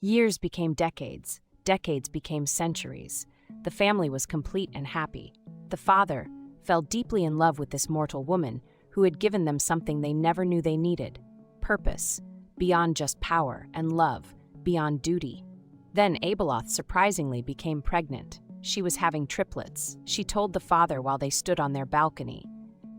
Years became decades, decades became centuries. The family was complete and happy. The father fell deeply in love with this mortal woman who had given them something they never knew they needed: purpose, beyond just power, and love, beyond duty. Then Abeloth surprisingly became pregnant. She was having triplets. She told the father while they stood on their balcony.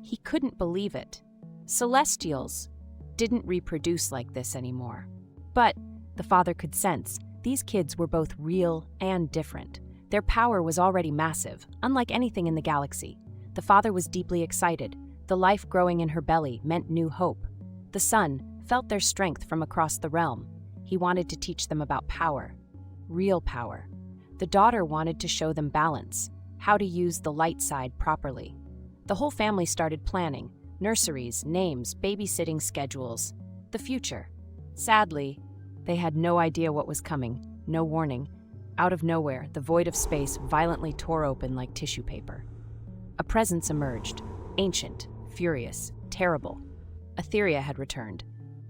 He couldn't believe it. Celestials didn't reproduce like this anymore. But the father could sense these kids were both real and different. Their power was already massive, unlike anything in the galaxy. The father was deeply excited. The life growing in her belly meant new hope. The son felt their strength from across the realm. He wanted to teach them about power, real power. The daughter wanted to show them balance, how to use the light side properly. The whole family started planning: nurseries, names, babysitting schedules, the future. Sadly, they had no idea what was coming, no warning. Out of nowhere, the void of space violently tore open like tissue paper. A presence emerged, ancient, furious, terrible. Etheria had returned.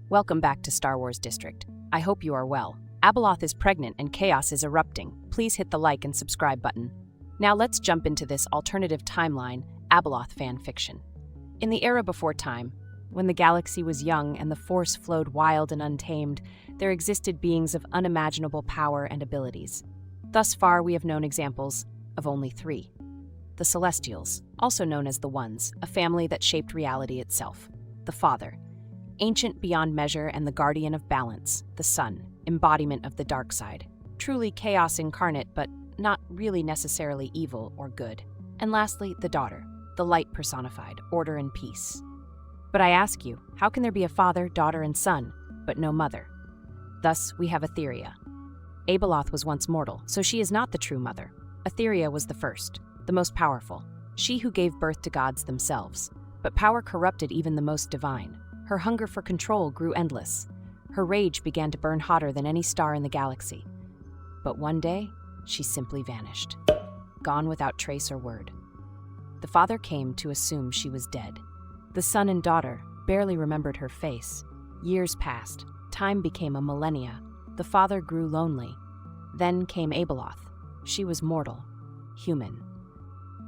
Welcome back to Star Wars District. I hope you are well. Abeloth is pregnant and chaos is erupting. Please hit the like and subscribe button. Now let's jump into this alternative timeline, Abeloth fan fiction. In the era before time, when the galaxy was young and the Force flowed wild and untamed, there existed beings of unimaginable power and abilities. Thus far, we have known examples of only 3. The Celestials, also known as the Ones, a family that shaped reality itself. The Father, ancient beyond measure and the guardian of balance. The Son, embodiment of the dark side. Truly chaos incarnate, but not really necessarily evil or good. And lastly, the Daughter, the light personified, order and peace. But I ask you, how can there be a father, daughter, and son, but no mother? Thus, we have Etheria. Abeloth was once mortal, so she is not the true mother. Etheria was the first, the most powerful, she who gave birth to gods themselves. But power corrupted even the most divine. Her hunger for control grew endless. Her rage began to burn hotter than any star in the galaxy. But one day, she simply vanished, gone without trace or word. The father came to assume she was dead. The son and daughter barely remembered her face. Years passed. Time became a millennia. The father grew lonely. Then came Abeloth. She was mortal, human,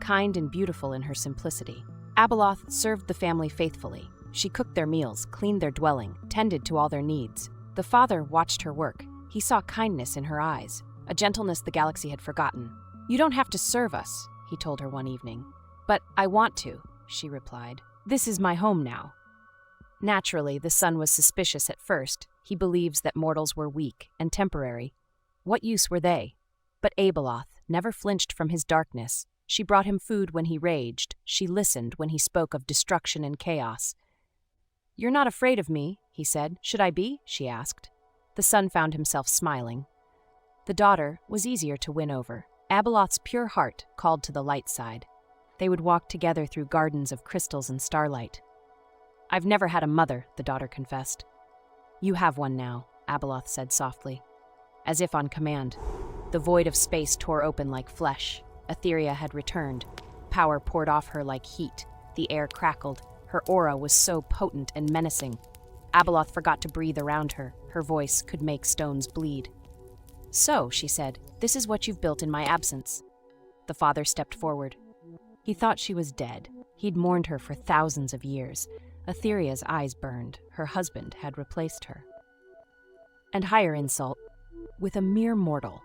kind and beautiful in her simplicity. Abeloth served the family faithfully. She cooked their meals, cleaned their dwelling, tended to all their needs. The father watched her work. He saw kindness in her eyes, a gentleness the galaxy had forgotten. "You don't have to serve us," he told her one evening. "But I want to," she replied. "This is my home now." Naturally, the son was suspicious at first. He believes that mortals were weak and temporary. What use were they? But Abeloth never flinched from his darkness. She brought him food when he raged. She listened when he spoke of destruction and chaos. "You're not afraid of me," he said. "Should I be?" she asked. The son found himself smiling. The daughter was easier to win over. Abeloth's pure heart called to the light side. They would walk together through gardens of crystals and starlight. "I've never had a mother," the daughter confessed. "You have one now," Abeloth said softly. As if on command, the void of space tore open like flesh. Etheria had returned. Power poured off her like heat. The air crackled. Her aura was so potent and menacing. Abeloth forgot to breathe around her. Her voice could make stones bleed. "So," she said, "this is what you've built in my absence." The father stepped forward. He thought she was dead. He'd mourned her for thousands of years. Etheria's eyes burned. Her husband had replaced her. And higher insult, with a mere mortal.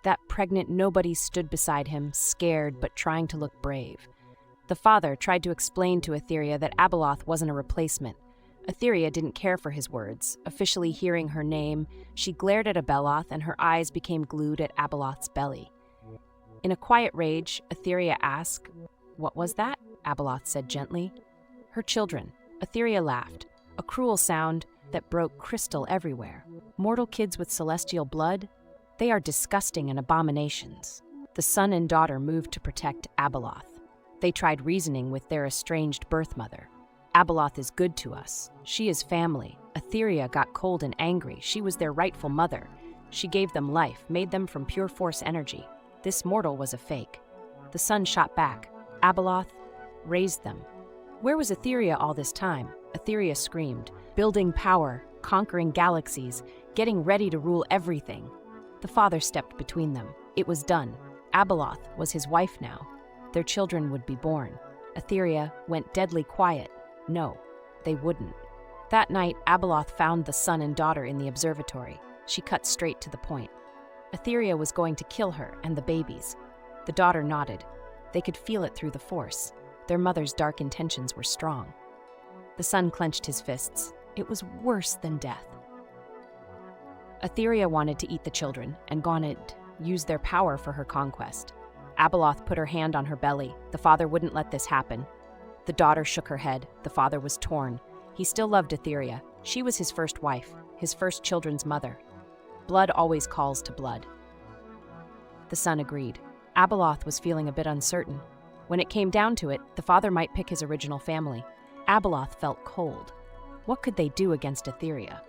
That pregnant nobody stood beside him, scared but trying to look brave. The father tried to explain to Etheria that Abeloth wasn't a replacement. Etheria didn't care for his words. Officially hearing her name, she glared at Abeloth and her eyes became glued at Abeloth's belly. In a quiet rage, Etheria asked, "What was that?" Abeloth said gently. "Her children." Etheria laughed, a cruel sound that broke crystal everywhere. "Mortal kids with celestial blood? They are disgusting and abominations." The son and daughter moved to protect Abeloth. They tried reasoning with their estranged birth mother. "Abeloth is good to us. She is family." Etheria got cold and angry. She was their rightful mother. She gave them life, made them from pure force energy. This mortal was a fake. The son shot back. Abeloth raised them. Where was Etheria all this time? Etheria screamed, building power, conquering galaxies, getting ready to rule everything. The father stepped between them. It was done. Abeloth was his wife now. Their children would be born. Etheria went deadly quiet. No, they wouldn't. That night, Abeloth found the son and daughter in the observatory. She cut straight to the point. Etheria was going to kill her and the babies. The daughter nodded. They could feel it through the force. Their mother's dark intentions were strong. The son clenched his fists. It was worse than death. Etheria wanted to eat the children and wanted to use their power for her conquest. Abeloth put her hand on her belly. The father wouldn't let this happen. The daughter shook her head. The father was torn. He still loved Etheria. She was his first wife, his first children's mother. Blood always calls to blood. The son agreed. Abeloth was feeling a bit uncertain. When it came down to it, the father might pick his original family. Abeloth felt cold. What could they do against Etheria?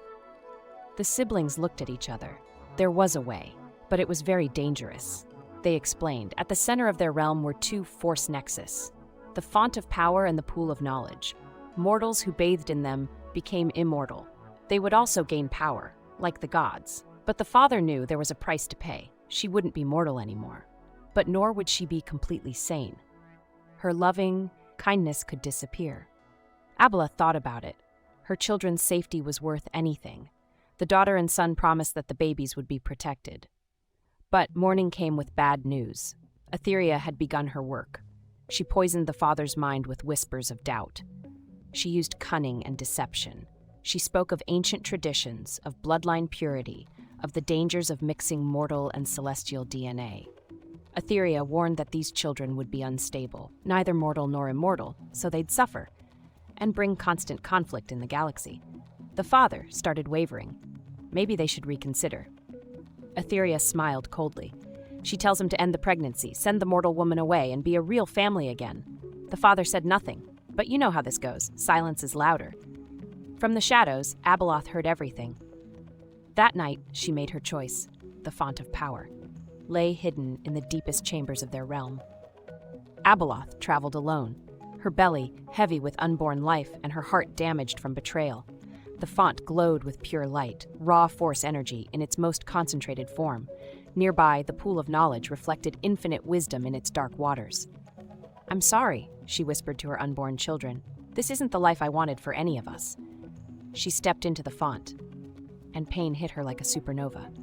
The siblings looked at each other. There was a way, but it was very dangerous. They explained. At the center of their realm were two force nexus, the font of power and the pool of knowledge. Mortals who bathed in them became immortal. They would also gain power, like the gods. But the father knew there was a price to pay. She wouldn't be mortal anymore. But nor would she be completely sane. Her loving kindness could disappear. Abeloth thought about it. Her children's safety was worth anything. The daughter and son promised that the babies would be protected. But morning came with bad news. Etheria had begun her work. She poisoned the father's mind with whispers of doubt. She used cunning and deception. She spoke of ancient traditions, of bloodline purity, of the dangers of mixing mortal and celestial DNA. Etheria warned that these children would be unstable, neither mortal nor immortal, so they'd suffer, and bring constant conflict in the galaxy. The father started wavering. Maybe they should reconsider. Etheria smiled coldly. She tells him to end the pregnancy, send the mortal woman away, and be a real family again. The father said nothing, but you know how this goes. Silence is louder. From the shadows, Abeloth heard everything. That night, she made her choice. The font of power lay hidden in the deepest chambers of their realm. Abeloth traveled alone, her belly heavy with unborn life and her heart damaged from betrayal. The font glowed with pure light, raw force energy in its most concentrated form. Nearby, the pool of knowledge reflected infinite wisdom in its dark waters. "I'm sorry," she whispered to her unborn children. "This isn't the life I wanted for any of us." She stepped into the font, and pain hit her like a supernova.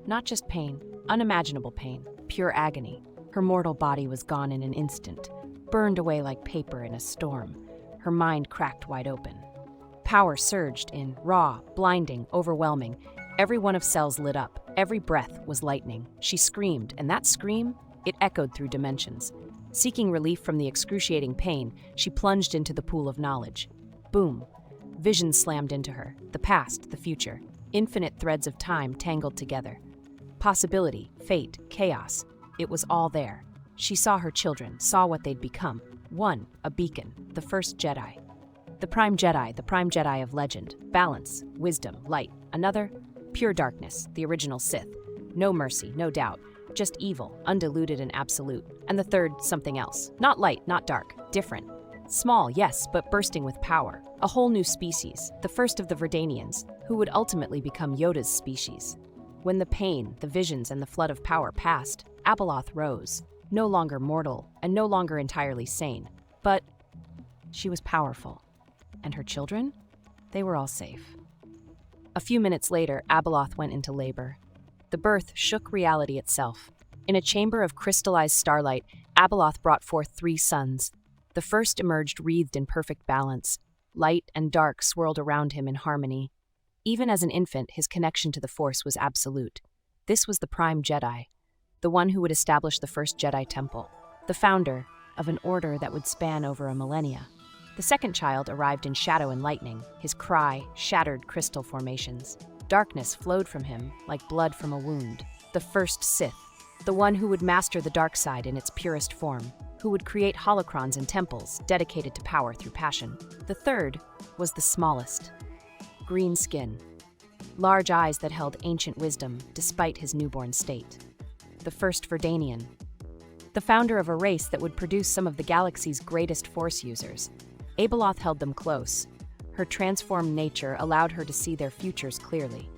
Not just pain, unimaginable pain, pure agony. Her mortal body was gone in an instant, burned away like paper in a storm. Her mind cracked wide open. Power surged in, raw, blinding, overwhelming. Every one of cells lit up. Every breath was lightning. She screamed, and that scream, it echoed through dimensions. Seeking relief from the excruciating pain, she plunged into the pool of knowledge. Boom. Vision slammed into her. The past, the future. Infinite threads of time tangled together. Possibility, fate, chaos. It was all there. She saw her children, saw what they'd become. One, a beacon, the first Jedi. The Prime Jedi of legend. Balance, wisdom, light. Another, pure darkness, the original Sith. No mercy, no doubt. Just evil, undiluted and absolute. And the third, something else. Not light, not dark. Different. Small, yes, but bursting with power. A whole new species, the first of the Verdanians, who would ultimately become Yoda's species. When the pain, the visions, and the flood of power passed, Abeloth rose. No longer mortal, and no longer entirely sane. But she was powerful. And her children? They were all safe. A few minutes later, Abeloth went into labor. The birth shook reality itself. In a chamber of crystallized starlight, Abeloth brought forth 3 sons. The first emerged wreathed in perfect balance. Light and dark swirled around him in harmony. Even as an infant, his connection to the Force was absolute. This was the Prime Jedi, the one who would establish the first Jedi Temple, the founder of an order that would span over a millennia. The second child arrived in shadow and lightning. His cry shattered crystal formations. Darkness flowed from him like blood from a wound. The first Sith, the one who would master the dark side in its purest form, who would create holocrons and temples dedicated to power through passion. The third was the smallest. Green skin, large eyes that held ancient wisdom despite his newborn state. The first Verdanian, the founder of a race that would produce some of the galaxy's greatest Force users. Abeloth held them close. Her transformed nature allowed her to see their futures clearly.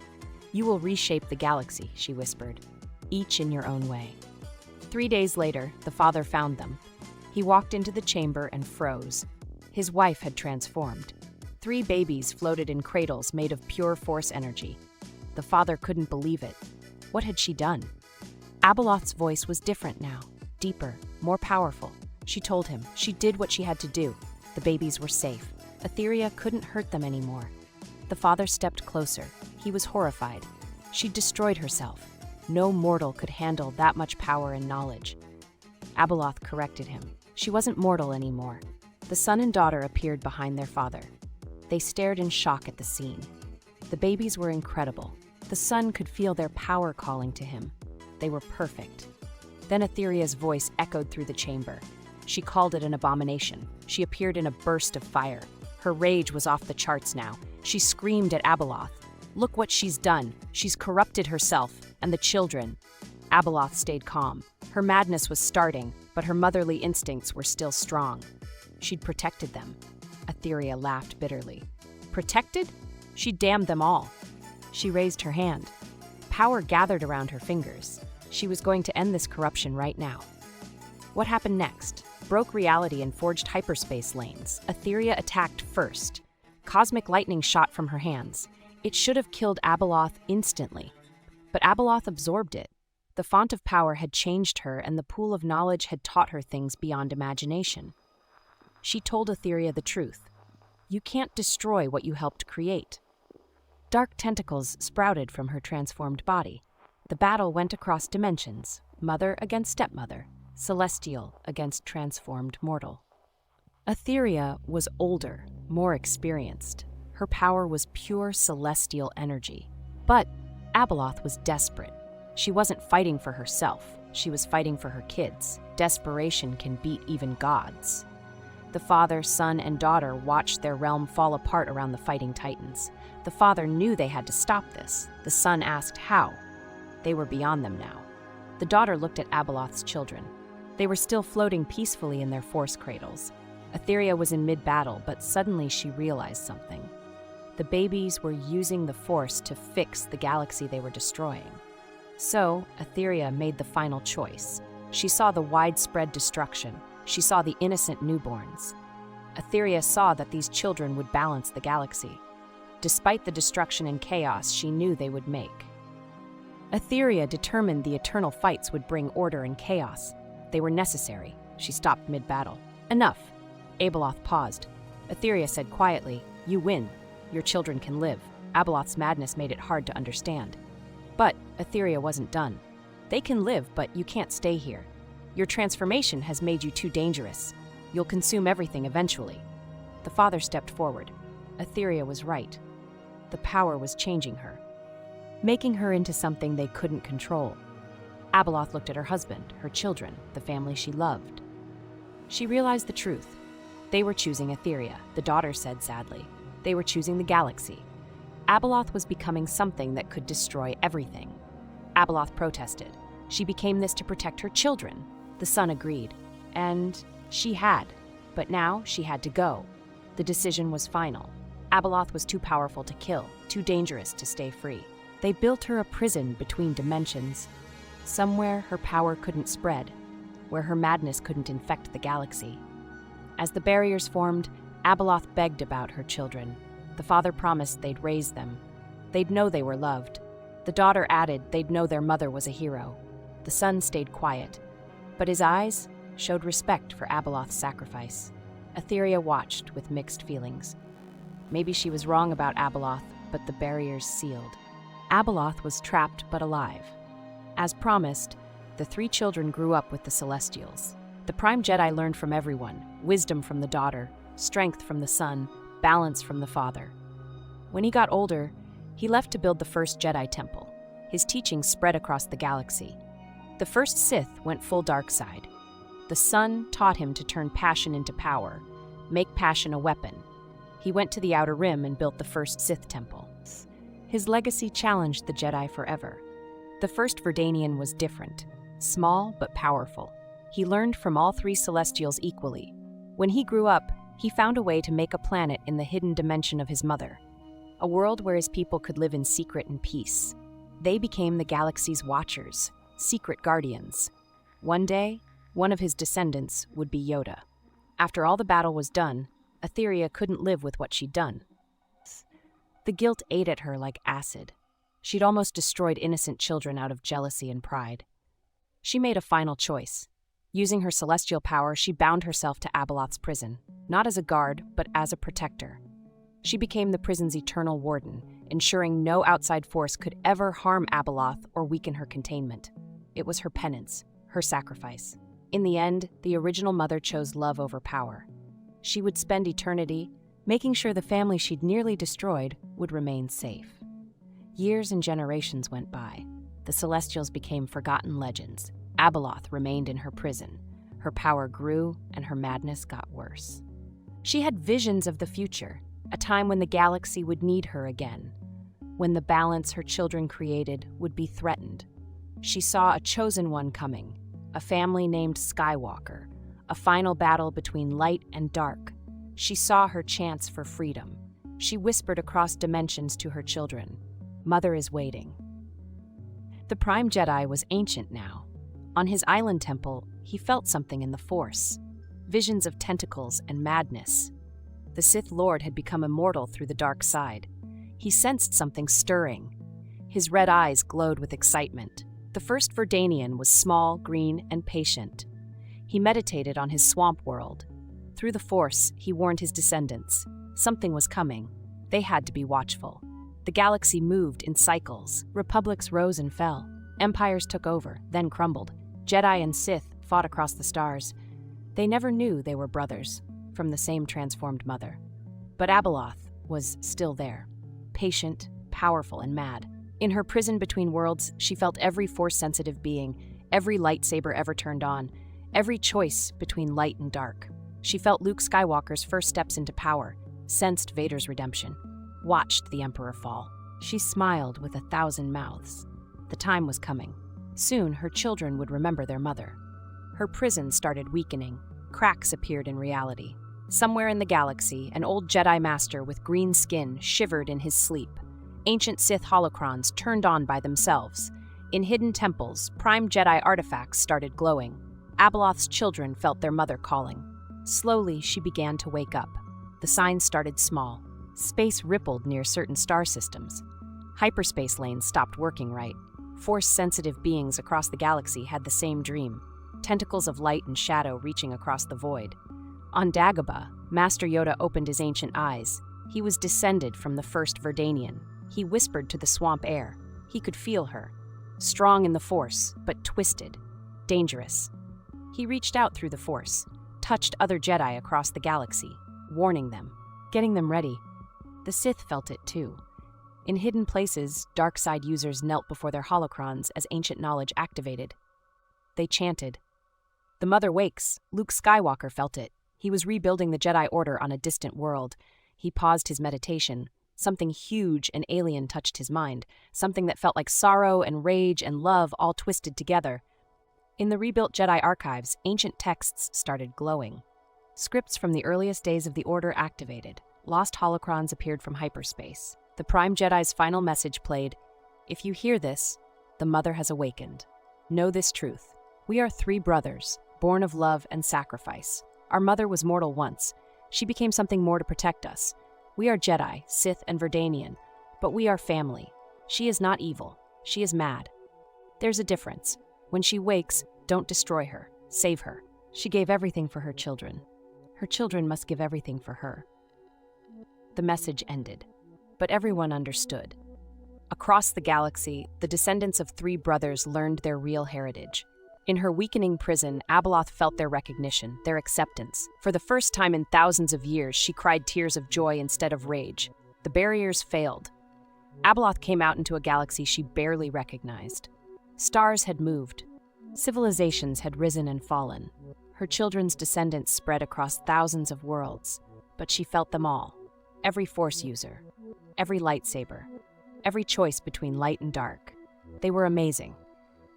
"You will reshape the galaxy," she whispered, "each in your own way." 3 days later, the father found them. He walked into the chamber and froze. His wife had transformed. 3 babies floated in cradles made of pure force energy. The father couldn't believe it. What had she done? Abeloth's voice was different now, deeper, more powerful. She told him she did what she had to do. The babies were safe. Etheria couldn't hurt them anymore. The father stepped closer. He was horrified. She'd destroyed herself. No mortal could handle that much power and knowledge. Abeloth corrected him. She wasn't mortal anymore. The son and daughter appeared behind their father. They stared in shock at the scene. The babies were incredible. The son could feel their power calling to him. They were perfect. Then Etheria's voice echoed through the chamber. She called it an abomination. She appeared in a burst of fire. Her rage was off the charts now. She screamed at Abeloth. "Look what she's done. She's corrupted herself and the children." Abeloth stayed calm. Her madness was starting, but her motherly instincts were still strong. She'd protected them. Etheria laughed bitterly. Protected? She damned them all. She raised her hand. Power gathered around her fingers. She was going to end this corruption right now. What happened next? Broke reality and forged hyperspace lanes. Etheria attacked first. Cosmic lightning shot from her hands. It should have killed Abeloth instantly. But Abeloth absorbed it. The font of power had changed her, and the pool of knowledge had taught her things beyond imagination. She told Etheria the truth. You can't destroy what you helped create. Dark tentacles sprouted from her transformed body. The battle went across dimensions, mother against stepmother, celestial against transformed mortal. Etheria was older, more experienced. Her power was pure celestial energy. But Abeloth was desperate. She wasn't fighting for herself. She was fighting for her kids. Desperation can beat even gods. The father, son, and daughter watched their realm fall apart around the fighting titans. The father knew they had to stop this. The son asked how. They were beyond them now. The daughter looked at Abeloth's children. They were still floating peacefully in their force cradles. Etheria was in mid-battle, but suddenly she realized something. The babies were using the force to fix the galaxy they were destroying. So, Etheria made the final choice. She saw the widespread destruction. She saw the innocent newborns. Etheria saw that these children would balance the galaxy. Despite the destruction and chaos she knew they would make. Etheria determined the eternal fights would bring order and chaos. They were necessary. She stopped mid-battle. Enough. Abeloth paused. Etheria said quietly, "You win. Your children can live." Abeloth's madness made it hard to understand. But Etheria wasn't done. They can live, but you can't stay here. Your transformation has made you too dangerous. You'll consume everything eventually. The father stepped forward. Etheria was right. The power was changing her, making her into something they couldn't control. Abeloth looked at her husband, her children, the family she loved. She realized the truth. They were choosing Etheria, the daughter said sadly. They were choosing the galaxy. Abeloth was becoming something that could destroy everything. Abeloth protested. She became this to protect her children. The son agreed. And she had. But now she had to go. The decision was final. Abeloth was too powerful to kill, too dangerous to stay free. They built her a prison between dimensions. Somewhere her power couldn't spread, where her madness couldn't infect the galaxy. As the barriers formed, Abeloth begged about her children. The father promised they'd raise them. They'd know they were loved. The daughter added they'd know their mother was a hero. The son stayed quiet, but his eyes showed respect for Abeloth's sacrifice. Etheria watched with mixed feelings. Maybe she was wrong about Abeloth, but the barriers sealed. Abeloth was trapped but alive. As promised, the 3 children grew up with the Celestials. The Prime Jedi learned from everyone, wisdom from the daughter, strength from the son, balance from the father. When he got older, he left to build the first Jedi temple. His teachings spread across the galaxy. The first Sith went full dark side. The son taught him to turn passion into power, make passion a weapon. He went to the Outer Rim and built the first Sith temple. His legacy challenged the Jedi forever. The first Verdanian was different, small but powerful. He learned from all 3 Celestials equally. When he grew up, he found a way to make a planet in the hidden dimension of his mother. a world where his people could live in secret and peace. They became the galaxy's watchers, secret guardians. One day, one of his descendants would be Yoda. After all the battle was done, Etheria couldn't live with what she'd done. The guilt ate at her like acid. She'd almost destroyed innocent children out of jealousy and pride. She made a final choice. Using her celestial power, she bound herself to Abeloth's prison, not as a guard, but as a protector. She became the prison's eternal warden, ensuring no outside force could ever harm Abeloth or weaken her containment. It was her penance, her sacrifice. In the end, the original mother chose love over power. She would spend eternity making sure the family she'd nearly destroyed would remain safe. Years and generations went by. The Celestials became forgotten legends. Abeloth remained in her prison. Her power grew, and her madness got worse. She had visions of the future, a time when the galaxy would need her again, when the balance her children created would be threatened. She saw a chosen one coming, a family named Skywalker, a final battle between light and dark. She saw her chance for freedom. She whispered across dimensions to her children, "Mother is waiting." The Prime Jedi was ancient now. On his island temple, he felt something in the Force, visions of tentacles and madness. The Sith Lord had become immortal through the dark side. He sensed something stirring. His red eyes glowed with excitement. The first Verdanian was small, green, and patient. He meditated on his swamp world. Through the Force, he warned his descendants. Something was coming. They had to be watchful. The galaxy moved in cycles. Republics rose and fell. Empires took over, then crumbled. Jedi and Sith fought across the stars. They never knew they were brothers, from the same transformed mother. But Abeloth was still there, patient, powerful, and mad. In her prison between worlds, she felt every Force-sensitive being, every lightsaber ever turned on, every choice between light and dark. She felt Luke Skywalker's first steps into power, sensed Vader's redemption, watched the Emperor fall. She smiled with 1,000 mouths. The time was coming. Soon, her children would remember their mother. Her prison started weakening. Cracks appeared in reality. Somewhere in the galaxy, an old Jedi Master with green skin shivered in his sleep. Ancient Sith holocrons turned on by themselves. In hidden temples, Prime Jedi artifacts started glowing. Abeloth's children felt their mother calling. Slowly, she began to wake up. The signs started small. Space rippled near certain star systems. Hyperspace lanes stopped working right. Force-sensitive beings across the galaxy had the same dream. Tentacles of light and shadow reaching across the void. On Dagobah, Master Yoda opened his ancient eyes. He was descended from the first Verdanian. He whispered to the swamp air. He could feel her. Strong in the Force, but twisted. Dangerous. He reached out through the Force, touched other Jedi across the galaxy, warning them, getting them ready. The Sith felt it too. In hidden places, dark side users knelt before their holocrons as ancient knowledge activated. They chanted. "The Mother wakes." Luke Skywalker felt it. He was rebuilding the Jedi Order on a distant world. He paused his meditation. Something huge and alien touched his mind, something that felt like sorrow and rage and love all twisted together. In the rebuilt Jedi archives, ancient texts started glowing. Scripts from the earliest days of the Order activated. Lost holocrons appeared from hyperspace. The Prime Jedi's final message played, "If you hear this, the Mother has awakened. Know this truth. We are 3 brothers, born of love and sacrifice. Our mother was mortal once. She became something more to protect us. We are Jedi, Sith, and Verdanian, but we are family. She is not evil. She is mad. There's a difference. When she wakes, don't destroy her. Save her. She gave everything for her children. Her children must give everything for her." The message ended, but everyone understood. Across the galaxy, the descendants of 3 brothers learned their real heritage. In her weakening prison, Abeloth felt their recognition, their acceptance. For the first time in thousands of years, she cried tears of joy instead of rage. The barriers failed. Abeloth came out into a galaxy she barely recognized. Stars had moved. Civilizations had risen and fallen. Her children's descendants spread across thousands of worlds, but she felt them all. Every Force user, every lightsaber, every choice between light and dark. They were amazing.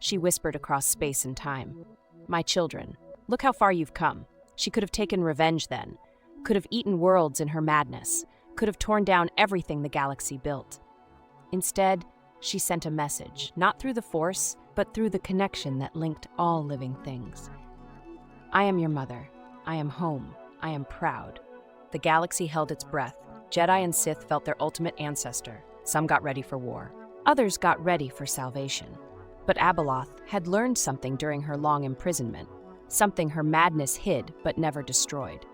She whispered across space and time, "My children, look how far you've come." She could have taken revenge then, could have eaten worlds in her madness, could have torn down everything the galaxy built. Instead, she sent a message, not through the Force, but through the connection that linked all living things. I am your mother. I am home. I am proud. The galaxy held its breath. Jedi and Sith felt their ultimate ancestor. Some got ready for war. Others got ready for salvation. But Abeloth had learned something during her long imprisonment, something her madness hid but never destroyed.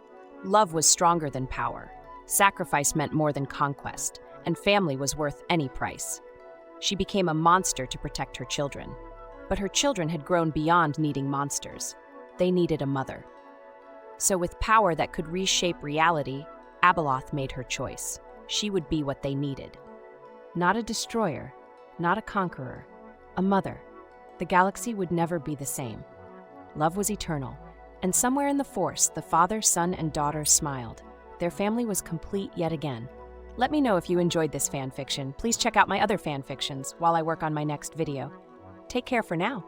Love was stronger than power. Sacrifice meant more than conquest, and family was worth any price. She became a monster to protect her children. But her children had grown beyond needing monsters. They needed a mother. So with power that could reshape reality, Abeloth made her choice. She would be what they needed. Not a destroyer, not a conqueror, a mother. The galaxy would never be the same. Love was eternal, and somewhere in the Force, the father, son, and daughter smiled. Their family was complete yet again. Let me know if you enjoyed this fan fiction. Please check out my other fan fictions while I work on my next video. Take care for now.